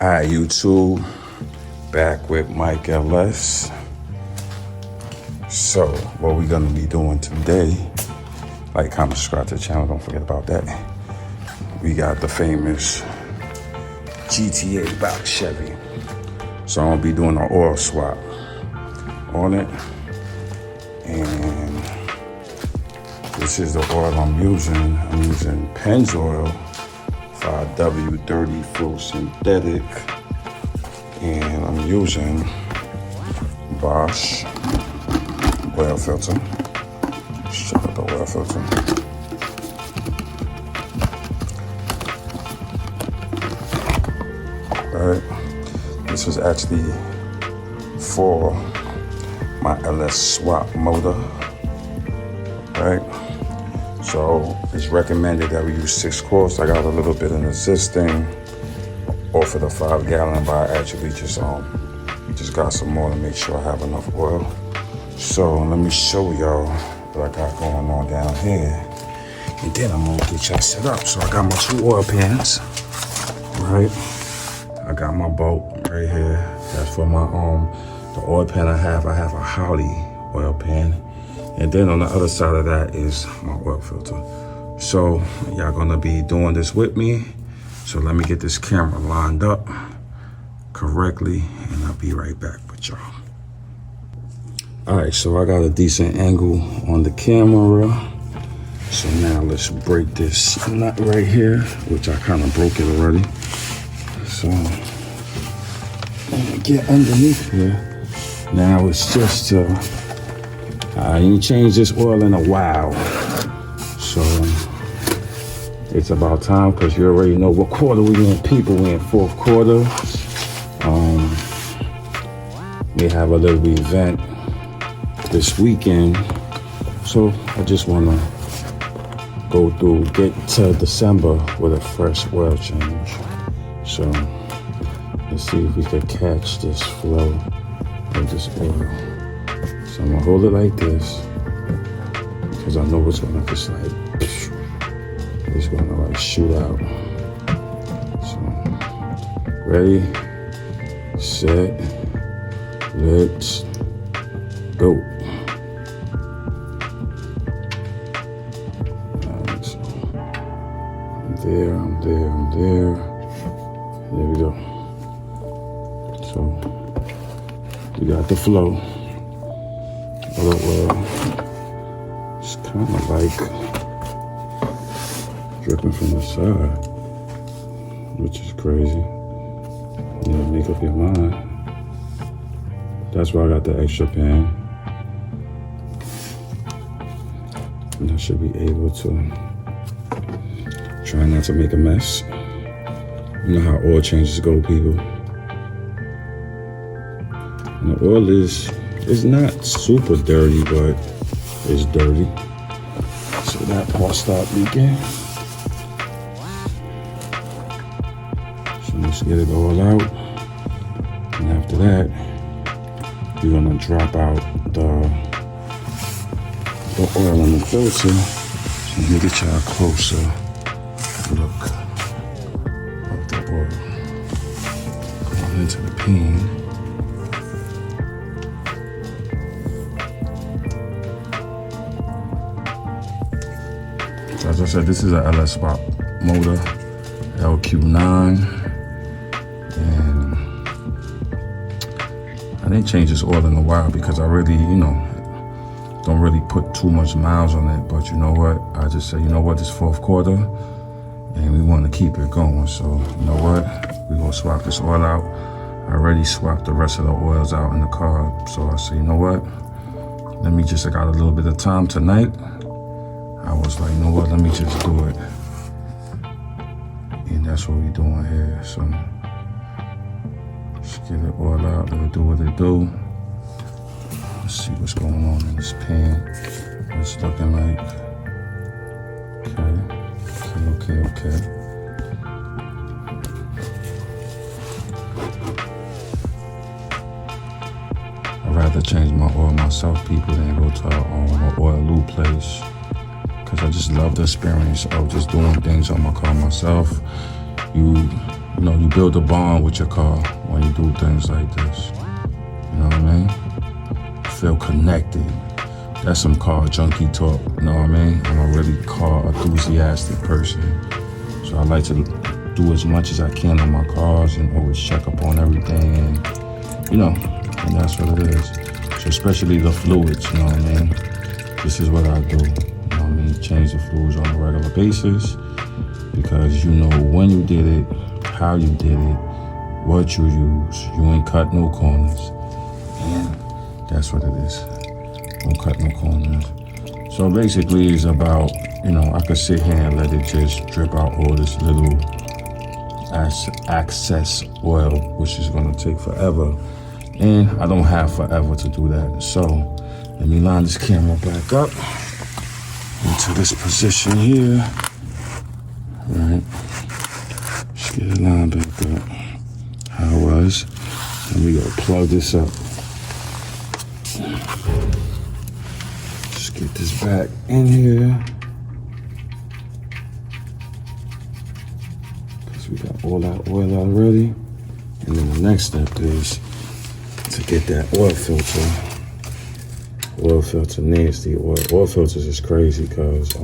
Alright, YouTube, back with Myke LS. So, what we're gonna be doing today, like, comment, subscribe to the channel, don't forget about that. We got the famous GTA box Chevy. So I'm gonna be doing an oil swap on it. And this is the oil I'm using. I'm using Pennzoil 5W30 full synthetic. And I'm using Bosch oil filter. Let's check out the oil filter. Alright, this is actually for my LS swap motor. Right, so it's recommended that we use 6 quarts. I got a little bit in existing off of the 5 gallon, but I actually just got some more to make sure I have enough oil. So let me show y'all what I got going on down here, and then I'm gonna get y'all set up. So I got my 2 oil pans, right? I got my bolt right here. That's for my the oil pan I have a Holly oil pan. And then on the other side of that is my oil filter. So y'all gonna be doing this with me. So let me get this camera lined up correctly and I'll be right back with y'all. All right, so I got a decent angle on the camera. So now let's break this nut right here, which I kind of broke it already. So let me get underneath here. Now it's just I ain't changed this oil in a while, so it's about time, because you already know what quarter we in, people. We in 4th quarter. We have a little event this weekend, so I just want to go through, get to December with a fresh oil change. So let's see if we can catch this flow of this oil. So I'm gonna hold it like this, because I know it's gonna just like, it's gonna like shoot out. So, ready, set, let's go. Alright, so I'm there. There we go. So we got the flow. It's kind of like dripping from the side, which is crazy. Yeah, make up your mind. That's why I got the extra pan. And I should be able to try not to make a mess. You know how oil changes go, people. And the oil it's not super dirty, but it's dirty. So that part start leaking. So let's get it all out. And after that, we're gonna drop out the oil in the filter. So let me get y'all a closer look of the oil going into the pan. As I said, this is an LS swap motor, LQ9, and I didn't change this oil in a while because I really, don't really put too much miles on it. But you know what? I just said, you know what? This 4th quarter, and we want to keep it going. So you know what? We're gonna swap this oil out. I already swapped the rest of the oils out in the car. So I said, you know what? I got a little bit of time tonight. I was like, you know what, let me just do it. And that's what we're doing here. So let's get it all out, let it do what it do. Let's see what's going on in this pan. What it's looking like. Okay. I'd rather change my oil myself, people, than go to an oil lube place. Because I just love the experience of just doing things on my car myself. You You know, you build a bond with your car when you do things like this. You know what I mean? You feel connected. That's some car junkie talk, you know what I mean? I'm a really car enthusiastic person. So I like to do as much as I can on my cars and always check up on everything, and you know, and that's what it is. So especially the fluids, you know what I mean? This is what I do, you know what I mean? Change the fluids on a regular basis because you know when you did it, how you did it, what you use. You ain't cut no corners, and that's what it is. Don't cut no corners. So basically it's about, you know, I could sit here and let it just drip out all this little excess oil, which is gonna take forever. And I don't have forever to do that. So let me line this camera back up into this position here. Right. Just get it lined back up how it was. And we gonna plug this up. Just get this back in here. Because we got all that oil already. And then the next step is to get that oil filter. Oil filter nasty. Oil filters is crazy because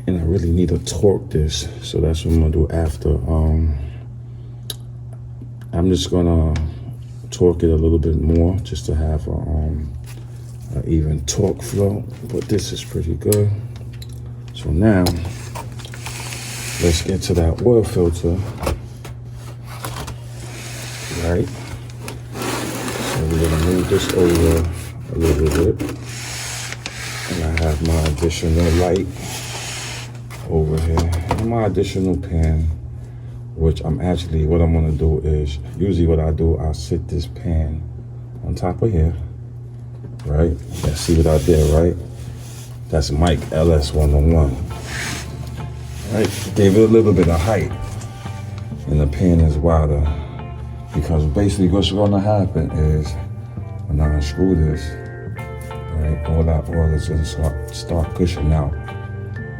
and I really need to torque this, so that's what I'm gonna do after. I'm just gonna torque it a little bit more just to have an even torque flow, but this is pretty good. So now let's get to that oil filter, right? So we're gonna move this over a little bit, and I have my additional light over here and my additional pan, which what I'm gonna do is, usually what I do, I'll sit this pan on top of here, right? Yeah, see what I did, right? That's Myke LS 101, right? Gave it a little bit of height, and the pan is wider, because basically what's gonna happen is when I unscrew this, right, all that oil is gonna start gushing out,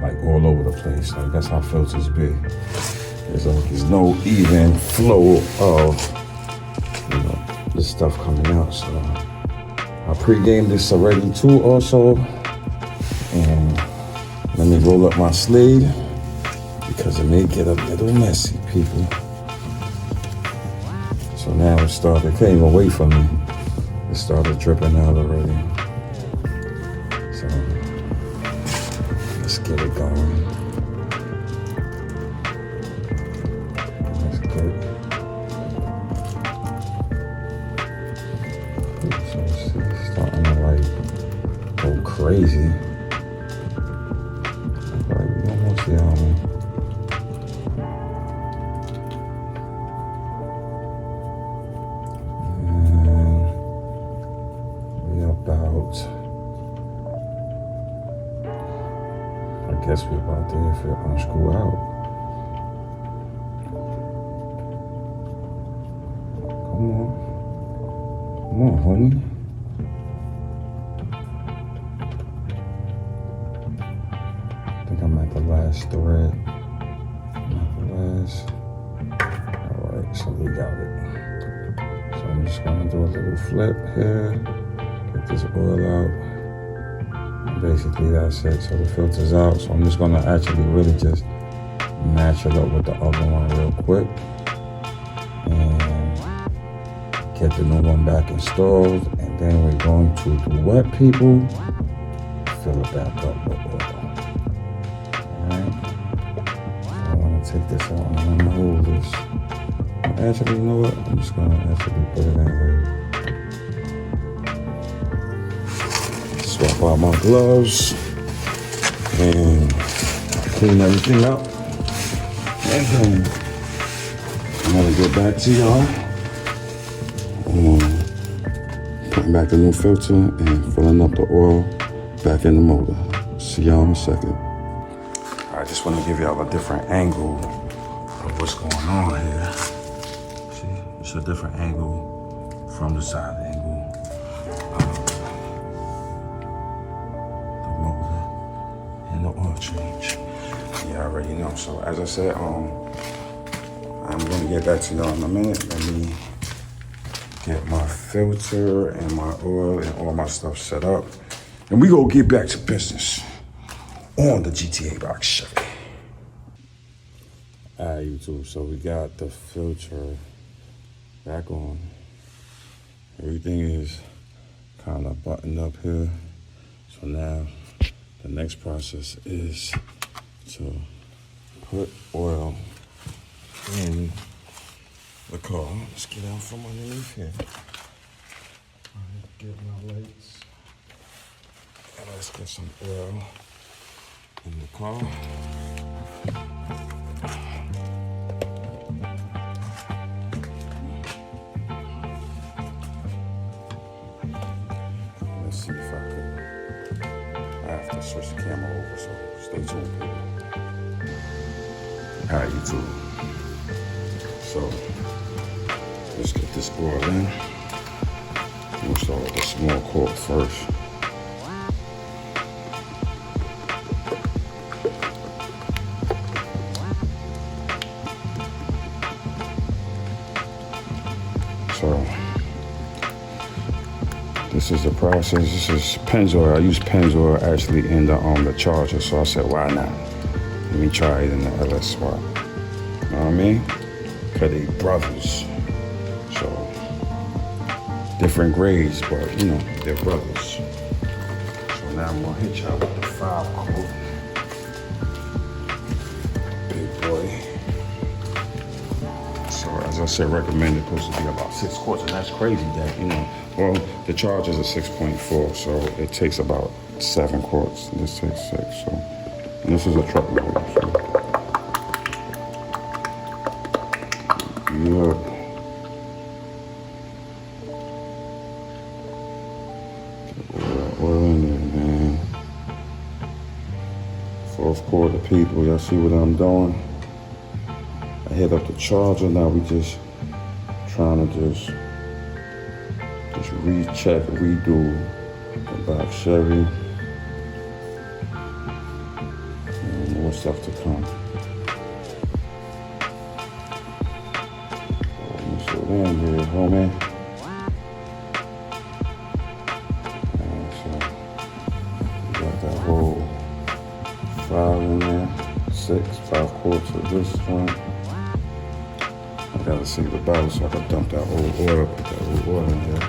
like all over the place. Like that's how filters be. There's no even flow of, you know, this stuff coming out. So I pre-gamed this already too also. And let me roll up my sleeve because it may get a little messy, people. So now it started, it can't even wait for me. It started dripping out already. So let's get it going. That's good. So it's starting to like go crazy. Like we almost there, homie. And we about, I guess we're about there if it unscrew out. Come on, homie. I think I'm at the last thread. Alright, so we got it. So I'm just gonna do a little flip here, get this oil out. And basically that's it. So the filter's out. So I'm just gonna actually really just match it up with the other one real quick. And get the new one back installed, and then we're going to do what, people? Fill it back up with oil. Alright? So I want to take this out and I'm gonna hold this. Actually, you know what? I'm just gonna actually put it in here. Swap out my gloves and clean everything up. And then I'm gonna get back to y'all. Putting back the new filter and filling up the oil back in the motor. See y'all in a second. I just want to give y'all a different angle of what's going on here. See, it's a different angle from the side angle of the motor and the oil change. y'all already know. So as I said, I'm gonna get back to y'all in a minute. Let me get my filter and my oil and all my stuff set up. And we gonna get back to business on the GTA box Chevy. Alright, YouTube, so we got the filter back on. Everything is kind of buttoned up here. So now the next process is to put oil in the car. Let's get out from underneath here. Get my lights. And let's get some oil in the car. Let's see if I have to switch the camera over, so stay tuned, people. Alright, YouTube. So, let's get this oil in. We'll start with the small quart first. So, this is the process. This is Pennzoil. I use Pennzoil actually in the charger, so I said, why not? Let me try it in the LS swap. You know what I mean? Because they brothers. So, different grades, but you know, they're brothers. So now I'm gonna hit y'all with the 5 quart. Big boy. So as I said, recommended supposed to be about 6 quarts, and that's crazy that, you know, well, the charge is a 6.4, so it takes about 7 quarts. This takes 6, so, and this is a truckload, so. Yeah. Oil in there, man. 4th quarter, people. Y'all see what I'm doing? I hit up the charger. Now we just trying to just recheck, redo the box Chevy. And more stuff to come. So down here, homie. That whole 5 in there, 5 quarts of this one. I gotta see the bottle so I can dump that old oil, put that old oil in here.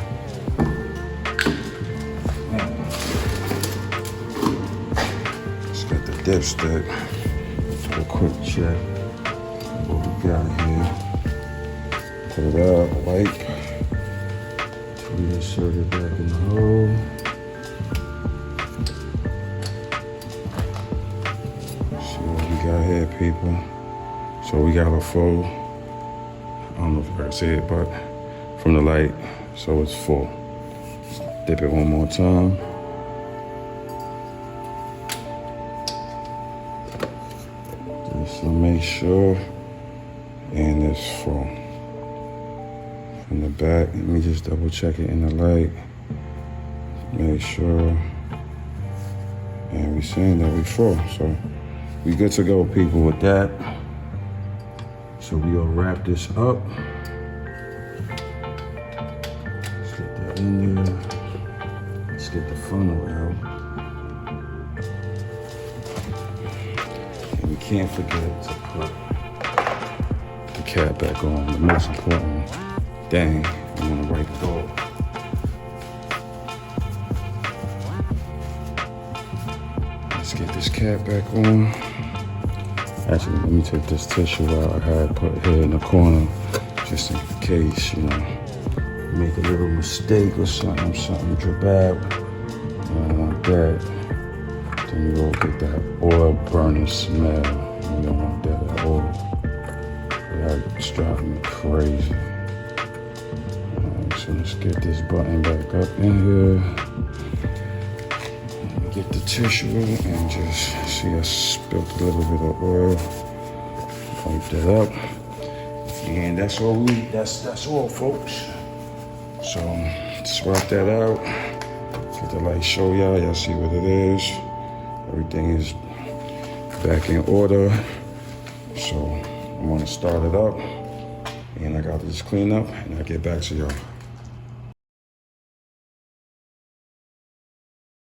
Let's get the dipstick. Do a quick check. What we got here. Put it up, wipe. Insert it back in the hole. Got here, people. So we got a full, I don't know if I can see it, but from the light, so it's full. Dip it one more time. Just to make sure, and it's full. From the back, let me just double check it in the light. Make sure, and we saying that we full, so. We good to go, people, with that. So we gonna wrap this up. Let's get that in there. Let's get the funnel out. And we can't forget to put the cap back on. The most important thing, we wanna wipe it off. Let's get this cap back on. Actually, let me take this tissue out I had put here in the corner, just in case, you know, make a little mistake or something drip out. I don't want that. Then you will get that oil burning smell. You don't want that at all. That's driving me crazy. Alright, so let's get this button back up in here. Get the tissue and just see I spilled a little bit of oil. Wipe that up. And that's all that's all, folks. So swap that out. Get the light show y'all. Y'all see what it is. Everything is back in order. So I'm gonna start it up and I got this clean up and I'll get back to y'all.